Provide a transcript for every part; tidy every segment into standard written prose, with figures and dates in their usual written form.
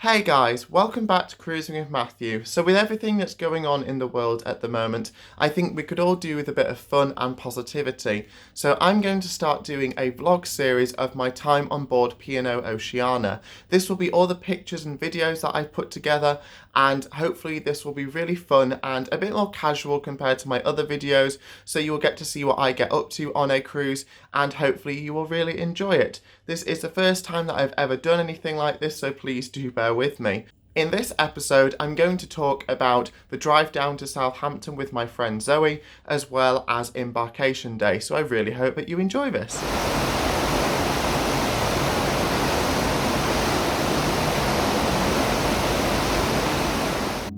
Hey guys, welcome back to Cruising with Matthew. So with everything that's going on in the world at the moment, I think we could all do with a bit of fun and positivity. So I'm going to start doing a vlog series of my time on board P&O Oceana. This will be all the pictures and videos that I've put together, and hopefully this will be really fun and a bit more casual compared to my other videos, so you will get to see what I get up to on a cruise, and hopefully you will really enjoy it. This is the first time that I've ever done anything like this, so please do bear with me. In this episode, I'm going to talk about the drive down to Southampton with my friend Zoe, as well as Embarkation Day, so I really hope that you enjoy this.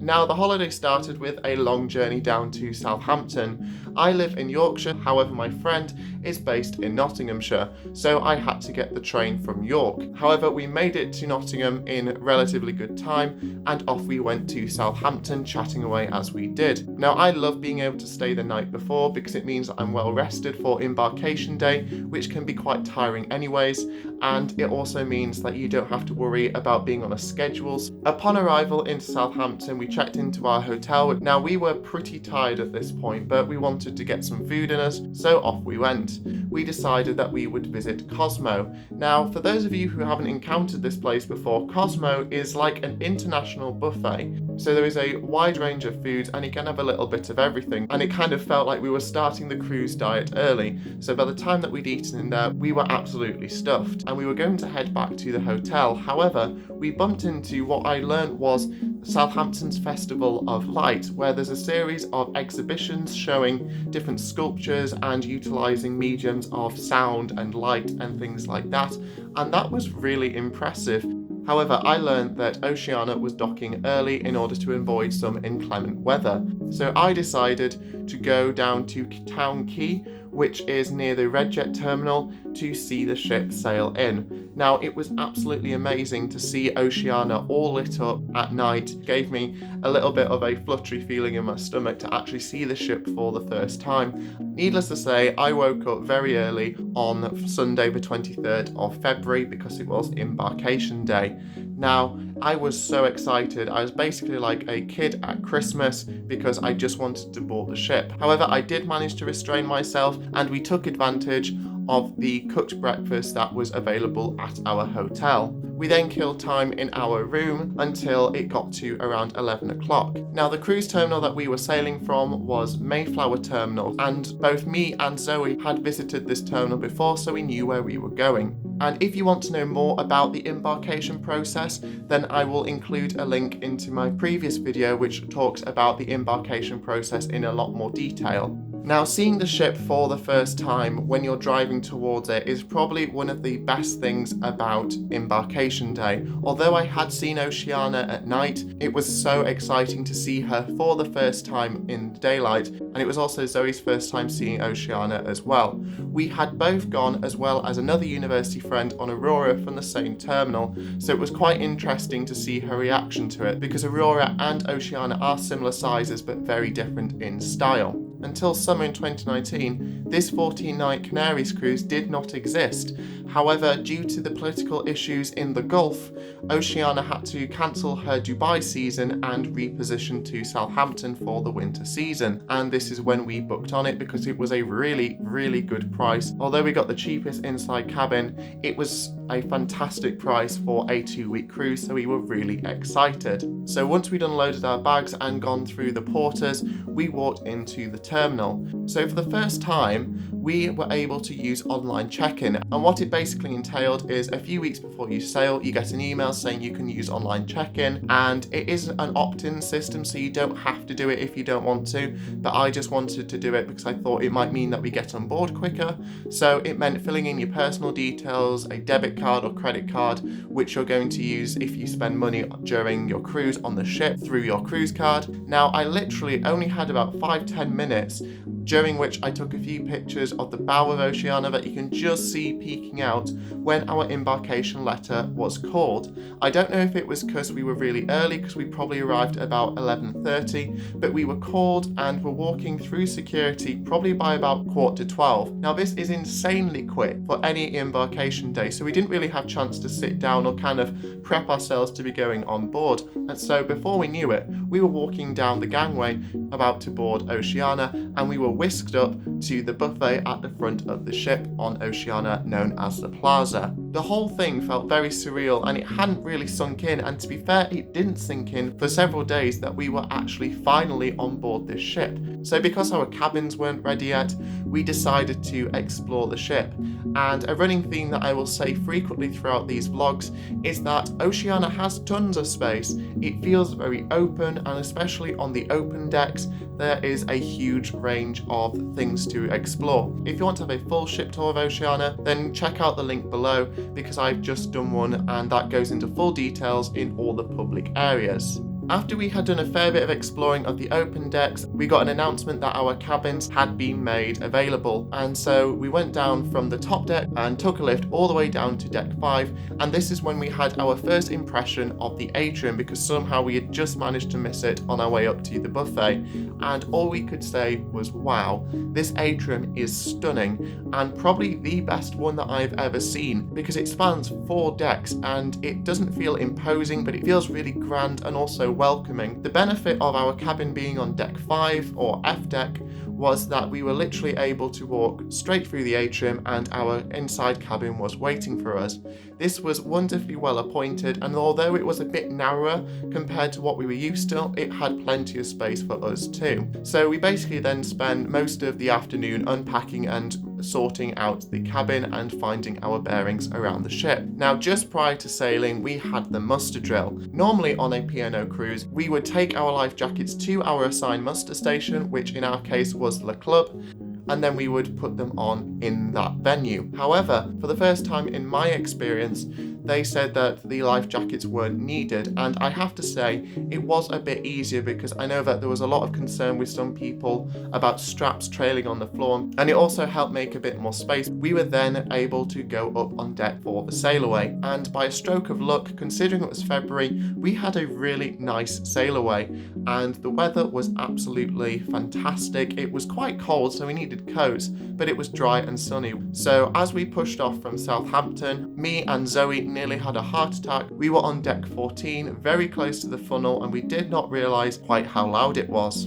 Now, the holiday started with a long journey down to Southampton. I live in Yorkshire, however my friend is based in Nottinghamshire, so I had to get the train from York. However, we made it to Nottingham in relatively good time, and off we went to Southampton, chatting away as we did. Now, I love being able to stay the night before because it means that I'm well rested for Embarkation Day, which can be quite tiring anyways, and it also means that you don't have to worry about being on a schedule. Upon arrival into Southampton, we checked into our hotel. Now, we were pretty tired at this point, but we wanted to get some food in us, so off we went. We decided that we would visit Cosmo. Now, for those of you who haven't encountered this place before, Cosmo is like an international buffet. So there is a wide range of foods and you can have a little bit of everything. And it kind of felt like we were starting the cruise diet early. So by the time that we'd eaten in there, we were absolutely stuffed and we were going to head back to the hotel. However, we bumped into what I learned was Southampton's Festival of Light, where there's a series of exhibitions showing different sculptures and utilising mediums of sound and light and things like that, and that was really impressive. However, I learned that Oceana was docking early in order to avoid some inclement weather, so I decided to go down to Town Quay, which is near the Redjet Terminal, to see the ship sail in. Now, it was absolutely amazing to see Oceana all lit up at night. It gave me a little bit of a fluttery feeling in my stomach to actually see the ship for the first time. Needless to say, I woke up very early on Sunday the 23rd of February because it was Embarkation Day. Now, I was so excited. I was basically like a kid at Christmas because I just wanted to board the ship. However, I did manage to restrain myself and we took advantage of the cooked breakfast that was available at our hotel. We then killed time in our room until it got to around 11 o'clock. Now, the cruise terminal that we were sailing from was Mayflower Terminal, and both me and Zoe had visited this terminal before, so we knew where we were going. And if you want to know more about the embarkation process, then I will include a link into my previous video which talks about the embarkation process in a lot more detail. Now, seeing the ship for the first time when you're driving towards it is probably one of the best things about Embarkation Day. Although I had seen Oceana at night, it was so exciting to see her for the first time in daylight, and it was also Zoe's first time seeing Oceana as well. We had both gone, as well as another university friend, on Aurora from the same terminal, so it was quite interesting to see her reaction to it, because Aurora and Oceana are similar sizes but very different in style. Until summer in 2019, this 14-night Canaries cruise did not exist. However, due to the political issues in the Gulf, Oceana had to cancel her Dubai season and reposition to Southampton for the winter season. And this is when we booked on it because it was a really, really good price. Although we got the cheapest inside cabin, it was a fantastic price for a 2-week cruise, so we were really excited. So once we'd unloaded our bags and gone through the porters, we walked into the terminal. So for the first time, we were able to use online check-in, and what it basically entailed is a few weeks before you sail, you get an email saying you can use online check-in, and it is an opt-in system, so you don't have to do it if you don't want to, but I just wanted to do it because I thought it might mean that we get on board quicker. So it meant filling in your personal details, a debit card or credit card, which you're going to use if you spend money during your cruise on the ship through your cruise card. Now, I literally only had about 5-10 minutes during which I took a few pictures of the bow of Oceana that you can just see peeking out when our embarkation letter was called. I don't know if it was because we were really early, because we probably arrived about 11:30, but we were called and were walking through security probably by about 11:45. Now this is insanely quick for any embarkation day, so we didn't really have a chance to sit down or kind of prep ourselves to be going on board. And so before we knew it, we were walking down the gangway about to board Oceana, and we were whisked up to the buffet at the front of the ship on Oceana, known as the Plaza. The whole thing felt very surreal, and it hadn't really sunk in, and to be fair, it didn't sink in for several days that we were actually finally on board this ship. So because our cabins weren't ready yet, we decided to explore the ship. And a running theme that I will say frequently throughout these vlogs is that Oceana has tons of space. It feels very open, and especially on the open decks, there is a huge range of things to explore. If you want to have a full ship tour of Oceana, then check out the link below, because I've just done one and that goes into full details in all the public areas. After we had done a fair bit of exploring of the open decks, we got an announcement that our cabins had been made available, and so we went down from the top deck and took a lift all the way down to deck 5, and this is when we had our first impression of the Atrium, because somehow we had just managed to miss it on our way up to the buffet, and all we could say was, wow, this Atrium is stunning, and probably the best one that I've ever seen, because it spans 4 decks and it doesn't feel imposing, but it feels really grand and also welcoming. The benefit of our cabin being on deck 5 or F deck was that we were literally able to walk straight through the atrium and our inside cabin was waiting for us. This was wonderfully well appointed, and although it was a bit narrower compared to what we were used to, it had plenty of space for us too. So we basically then spent most of the afternoon unpacking and sorting out the cabin and finding our bearings around the ship. Now, just prior to sailing, we had the muster drill. Normally on a P&O cruise, we would take our life jackets to our assigned muster station, which in our case was Le Club, and then we would put them on in that venue. However, for the first time in my experience, they said that the life jackets weren't needed, and I have to say it was a bit easier, because I know that there was a lot of concern with some people about straps trailing on the floor, and it also helped make a bit more space. We were then able to go up on deck for the sail away, and by a stroke of luck, considering it was February, we had a really nice sail away, and the weather was absolutely fantastic. It was quite cold, so we needed coats, but it was dry and sunny. So as we pushed off from Southampton, me and Zoe nearly had a heart attack. We were on deck 14, very close to the funnel, and we did not realise quite how loud it was.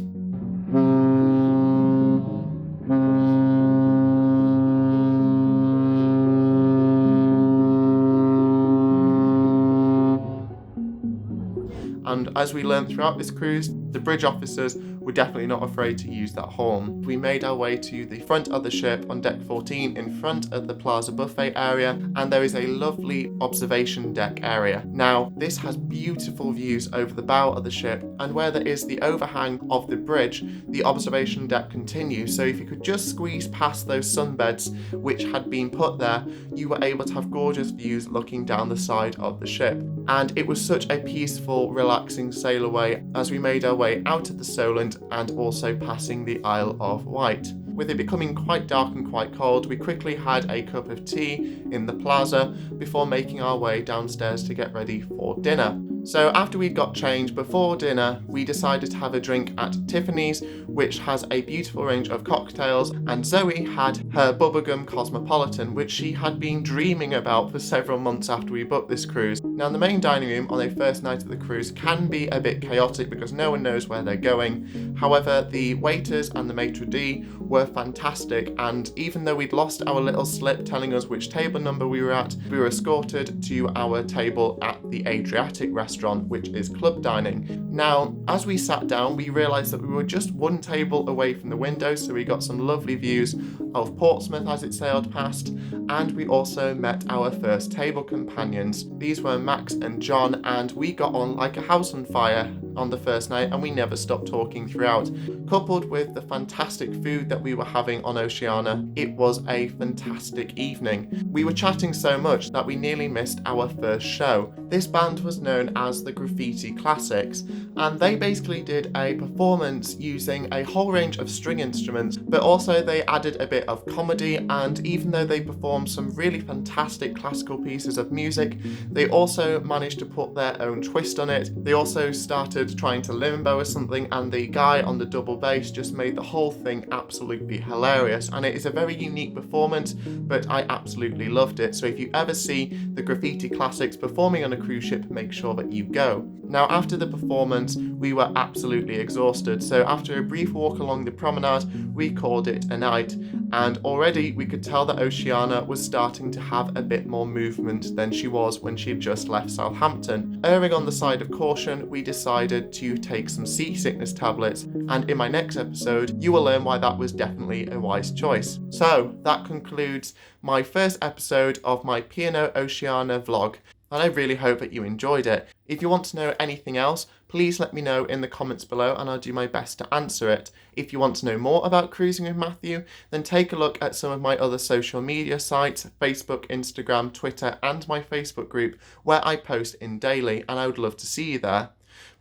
And as we learned throughout this cruise, the bridge officers were definitely not afraid to use that horn. We made our way to the front of the ship on deck 14 in front of the Plaza buffet area, and there is a lovely observation deck area. Now, this has beautiful views over the bow of the ship, and where there is the overhang of the bridge, the observation deck continues. So if you could just squeeze past those sunbeds which had been put there, you were able to have gorgeous views looking down the side of the ship. And it was such a peaceful, relaxing sail away as we made our way out of the Solent and also passing the Isle of Wight. With it becoming quite dark and quite cold, we quickly had a cup of tea in the Plaza before making our way downstairs to get ready for dinner. So after we'd got changed before dinner, we decided to have a drink at Tiffany's, which has a beautiful range of cocktails, and Zoe had her bubblegum cosmopolitan, which she had been dreaming about for several months after we booked this cruise. Now, the main dining room on a first night of the cruise can be a bit chaotic because no one knows where they're going. However, the waiters and the maitre d' were fantastic, and even though we'd lost our little slip telling us which table number we were at, we were escorted to our table at the Adriatic restaurant, which is club dining. Now, as we sat down, we realised that we were just one table away from the window, so we got some lovely views of Portsmouth as it sailed past, and we also met our first table companions. These were Max and John, and we got on like a house on fire. on the first night and we never stopped talking throughout. Coupled with the fantastic food that we were having on Oceana, it was a fantastic evening. We were chatting so much that we nearly missed our first show. This band was known as the Graffiti Classics, and they basically did a performance using a whole range of string instruments, but also they added a bit of comedy, and even though they performed some really fantastic classical pieces of music, they also managed to put their own twist on it. They also started trying to limbo or something, and the guy on the double bass just made the whole thing absolutely hilarious, and it is a very unique performance, but I absolutely loved it. So if you ever see the Graffiti Classics performing on a cruise ship, make sure that you go. Now, after the performance, we were absolutely exhausted, so after a brief walk along the promenade, we called it a night, and already we could tell that Oceana was starting to have a bit more movement than she was when she had just left Southampton. Erring on the side of caution, we decided to take some seasickness tablets, and in my next episode, you will learn why that was definitely a wise choice. So, that concludes my first episode of my P&O Oceana vlog, and I really hope that you enjoyed it. If you want to know anything else, please let me know in the comments below and I'll do my best to answer it. If you want to know more about cruising with Matthew, then take a look at some of my other social media sites, Facebook, Instagram, Twitter, and my Facebook group, where I post in daily, and I would love to see you there.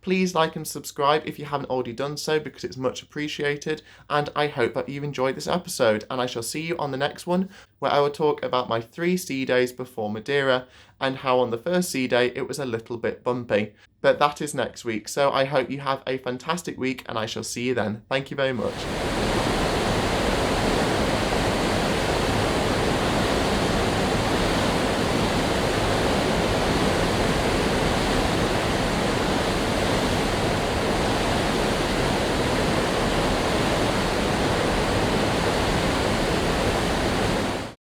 Please like and subscribe if you haven't already done so, because it's much appreciated, and I hope that you enjoyed this episode, and I shall see you on the next one, where I will talk about my 3 sea days before Madeira, and how on the first sea day it was a little bit bumpy. But that is next week, so I hope you have a fantastic week, and I shall see you then. Thank you very much.